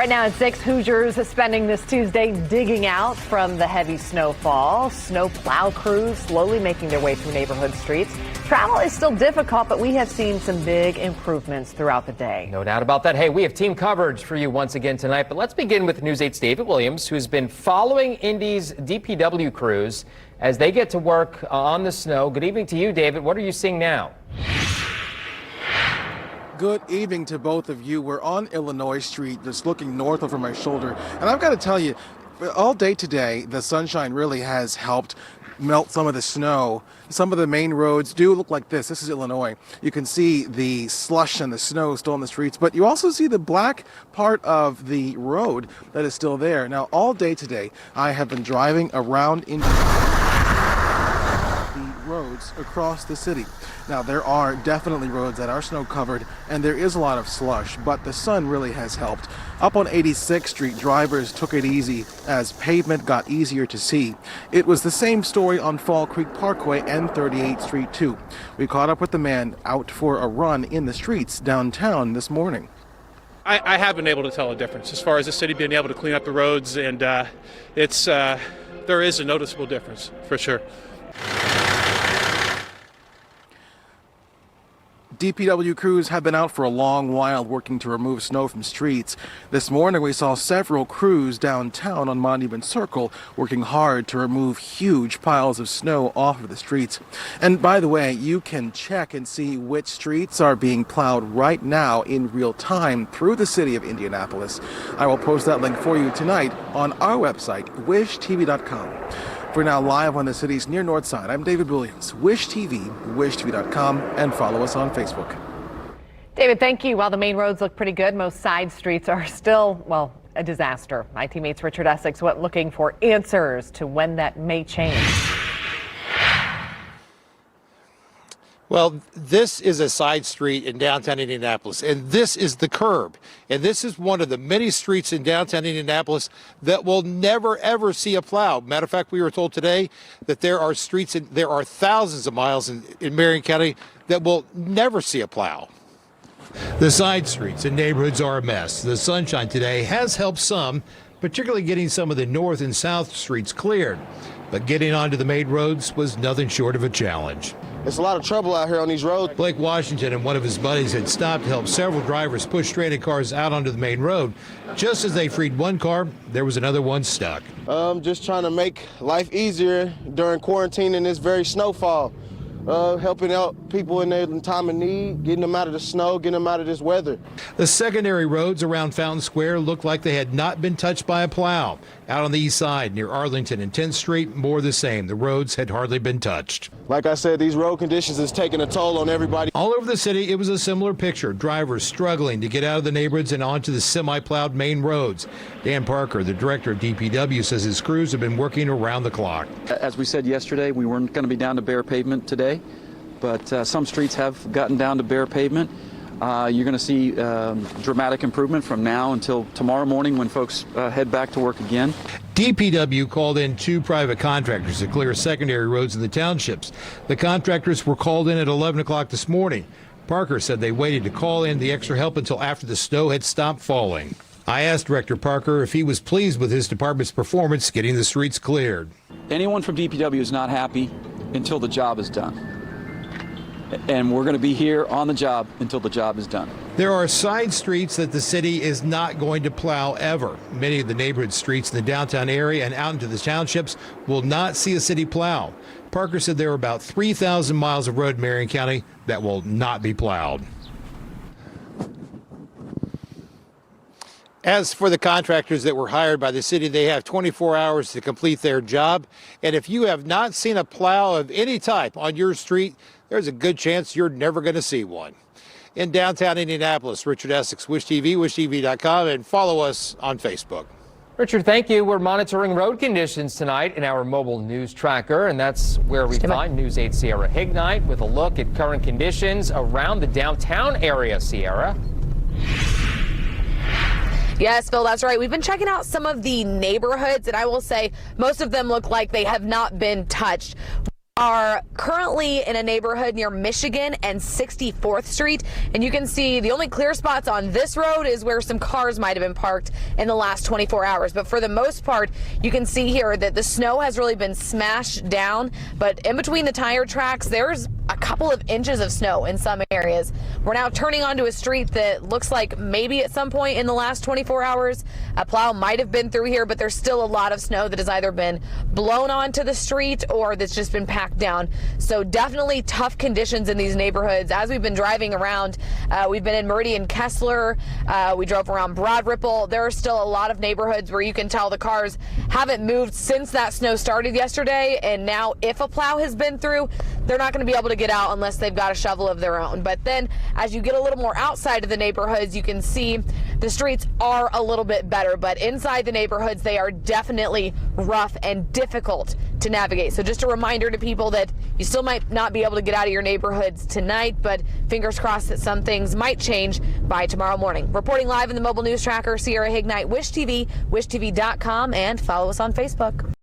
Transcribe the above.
Right now at 6, Hoosiers spending this Tuesday digging out from the heavy snowfall. Snow plow crews slowly making their way through neighborhood streets. Travel is still difficult, but we have seen some big improvements throughout the day. No doubt about that. Hey, we have team coverage for you once again tonight, but let's begin with News 8's David Williams, who's been following Indy's DPW crews as they get to work on the snow. Good evening to you, David. What are you seeing now? Good evening to both of you. We're on Illinois Street, just looking north over my shoulder. And I've got to tell you, all day today, the sunshine really has helped melt some of the snow. Some of the main roads do look like this. This is Illinois. You can see the slush and the snow still on the streets, but you also see the black part of the road that is still there. Now, all day today, I have been driving around in roads across the city. Now, there are definitely roads that are snow covered and there is a lot of slush, but the sun really has helped. Up on 86th Street, drivers took it easy as pavement got easier to see. It was the same story on Fall Creek Parkway and 38th Street too. We caught up with the man out for a run in the streets downtown this morning. I have been able to tell a difference as far as the city being able to clean up the roads, and there is a noticeable difference for sure. DPW crews have been out for a long while working to remove snow from streets. This morning we saw several crews downtown on Monument Circle working hard to remove huge piles of snow off of the streets. And by the way, you can check and see which streets are being plowed right now in real time through the city of Indianapolis. I will post that link for you tonight on our website, wishtv.com. For now, live on the city's near north side, I'm David Williams, Wish TV, wishtv.com, and follow us on Facebook. David, thank you. While the main roads look pretty good, most side streets are still, well, a disaster. My teammates Richard Essex went looking for answers to when that may change. Well, this is a side street in downtown Indianapolis, and this is the curb. And this is one of the many streets in downtown Indianapolis that will never, ever see a plow. Matter of fact, we were told today that there are streets, there are thousands of miles in Marion County that will never see a plow. The side streets and neighborhoods are a mess. The sunshine today has helped some, particularly getting some of the north and south streets cleared. But getting onto the main roads was nothing short of a challenge. It's a lot of trouble out here on these roads. Blake Washington and one of his buddies had stopped to help several drivers push stranded cars out onto the main road. Just as they freed one car, there was another one stuck. Just trying to make life easier during quarantine in this very snowfall. Helping out people in their time of need, getting them out of the snow, getting them out of this weather. The secondary roads around Fountain Square looked like they had not been touched by a plow. Out on the east side near Arlington and 10th Street, more the same. The roads had hardly been touched. Like I said, these road conditions is taking a toll on everybody. All over the city, it was a similar picture. Drivers struggling to get out of the neighborhoods and onto the semi-plowed main roads. Dan Parker, the director of DPW, says his crews have been working around the clock. As we said yesterday, we weren't going to be down to bare pavement today, but some streets have gotten down to bare pavement. You're going to see dramatic improvement from now until tomorrow morning when folks head back to work again. DPW called in 2 private contractors to clear secondary roads in the townships. The contractors were called in at 11 o'clock this morning. Parker said they waited to call in the extra help until after the snow had stopped falling. I asked Director Parker if he was pleased with his department's performance getting the streets cleared. Anyone from DPW is not happy until the job is done. And we're going to be here on the job until the job is done. There are side streets that the city is not going to plow ever. Many of the neighborhood streets in the downtown area and out into the townships will not see a city plow. Parker said there are about 3,000 miles of road in Marion County that will not be plowed. As for the contractors that were hired by the city, they have 24 hours to complete their job. And if you have not seen a plow of any type on your street, there's a good chance you're never going to see one. In downtown Indianapolis, Richard Essex, Wish TV, wishtv.com, and follow us on Facebook. Richard, thank you. We're monitoring road conditions tonight in our mobile news tracker, and that's where we find News 8 Sierra Hignite with a look at current conditions around the downtown area. Sierra. Yes, Phil, that's right. We've been checking out some of the neighborhoods, and I will say most of them look like they have not been touched. are currently in a neighborhood near Michigan and 64th Street, and you can see the only clear spots on this road is where some cars might have been parked in the last 24 hours. But for the most part, you can see here that the snow has really been smashed down, but in between the tire tracks, there's a couple of inches of snow in some areas. We're now turning onto a street that looks like maybe at some point in the last 24 hours, a plow might have been through here, but there's still a lot of snow that has either been blown onto the street or that's just been packed down. So definitely tough conditions in these neighborhoods. As we've been driving around, we've been in Meridian Kessler, we drove around Broad Ripple. There are still a lot of neighborhoods where you can tell the cars haven't moved since that snow started yesterday, and now if a plow has been through, they're not going to be able to get out unless they've got a shovel of their own. But then as you get a little more outside of the neighborhoods, you can see the streets are a little bit better, but inside the neighborhoods, they are definitely rough and difficult to navigate. So just a reminder to people that you still might not be able to get out of your neighborhoods tonight, but fingers crossed that some things might change by tomorrow morning. Reporting live in the Mobile News Tracker, Sierra Hignite, Wish TV, wishtv.com, and follow us on Facebook.